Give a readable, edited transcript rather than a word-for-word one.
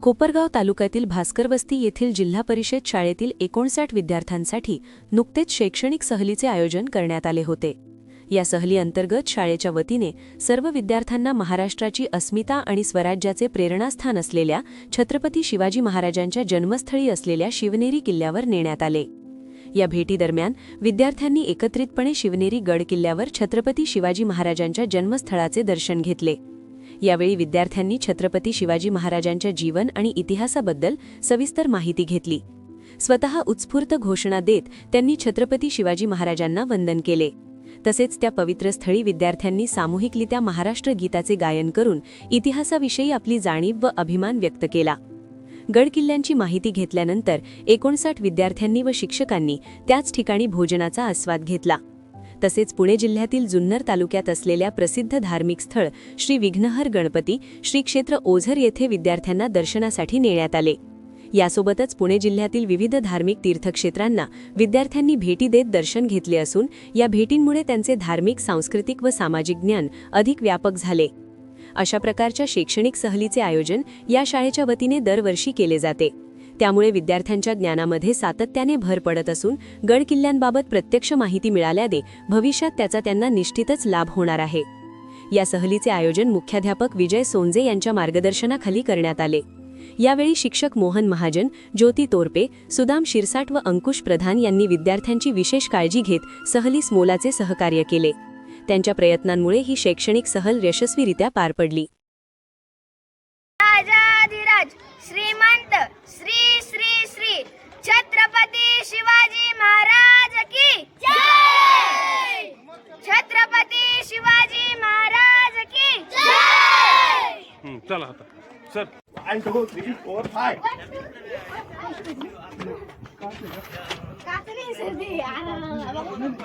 कोपरगाव तालुक्यातील भास्करवस्ती येथील जिल्हा परिषद शाळेतील 59 विद्यार्थ्यांसाठी नुकतेच शैक्षणिक सहलीचे आयोजन करण्यात आले होते। या सहली अंतर्गत शाळेच्या वतीने सर्व विद्यार्थ्यांना महाराष्ट्राची अस्मिता आणि स्वराज्याचे प्रेरणास्थान असलेल्या छत्रपती शिवाजी महाराजांच्या जन्मस्थळी असलेल्या शिवनेरी किल्ल्यावर नेण्यात आले। या भेटीदरम्यान विद्यार्थ्यांनी एकत्रितपणे शिवनेरी गड किल्ल्यावर छत्रपती शिवाजी महाराजांच्या जन्मस्थळाचे दर्शन घेतले। यावेळी विद्यार्थ्यांनी छत्रपती शिवाजी महाराजांच्या जीवन आणि इतिहासाबद्दल सविस्तर माहिती घेतली। स्वतः उत्स्फूर्त घोषणा देत त्यांनी छत्रपती शिवाजी महाराजांना वंदन केले। तसेच त्या पवित्र स्थळी विद्यार्थ्यांनी सामूहिकरित्या महाराष्ट्र गीताचे गायन करून इतिहासाविषयी आपली जाणीव व अभिमान व्यक्त केला। गड किल्ल्यांची माहिती घेतल्यानंतर 59 विद्यार्थ्यांनी व शिक्षकांनी त्याच ठिकाणी भोजनाचा आस्वाद घेतला। तसेच पुणे जिल्ह्यातील जुन्नर तालुक्यात असलेल्या प्रसिद्ध धार्मिक स्थळ श्री विघ्नहर गणपती श्री क्षेत्र ओझर येथे विद्यार्थ्यांना दर्शनासाठी नेण्यात आले। यासोबतच पुणे जिल्ह्यातील विविध धार्मिक तीर्थक्षेत्रांना विद्यार्थ्यांनी भेटी देत दर्शन घेतले असून या भेटींमुळे त्यांचे धार्मिक, सांस्कृतिक व सामाजिक ज्ञान अधिक व्यापक झाले। अशा प्रकारच्या शैक्षणिक सहलीचे आयोजन या शाळेच्या वतीने दरवर्षी केले जाते। त्यामुळे विद्यार्थ्यांच्या ज्ञानामध्ये सातत्याने भर पडत असून गड किल्ल्यांबाबत प्रत्यक्ष माहिती मिळाल्याने भविष्यात त्याचा त्यांना निश्चितच लाभ होणार आहे। या सहलीचे आयोजन मुख्याध्यापक विजय सोंजे यांच्या मार्गदर्शनाखाली करण्यात आले। यावेळी शिक्षक मोहन महाजन, ज्योती तोरपे, सुदाम शिरसाट व अंकुश प्रधान यांनी विद्यार्थ्यांची विशेष काळजी घेत सहलीस मोलाचे सहकार्य केले। त्यांच्या प्रयत्नांमुळे ही शैक्षणिक सहल यशस्वीरित्या पार पडली। श्रीमंत श्री श्री श्री छत्रपती शिवाजी महाराज की जय। छत्रपती शिवाजी महाराज की जय। चला आता सर 1 2 3 4 5 काकरी सर्दी तुम्ही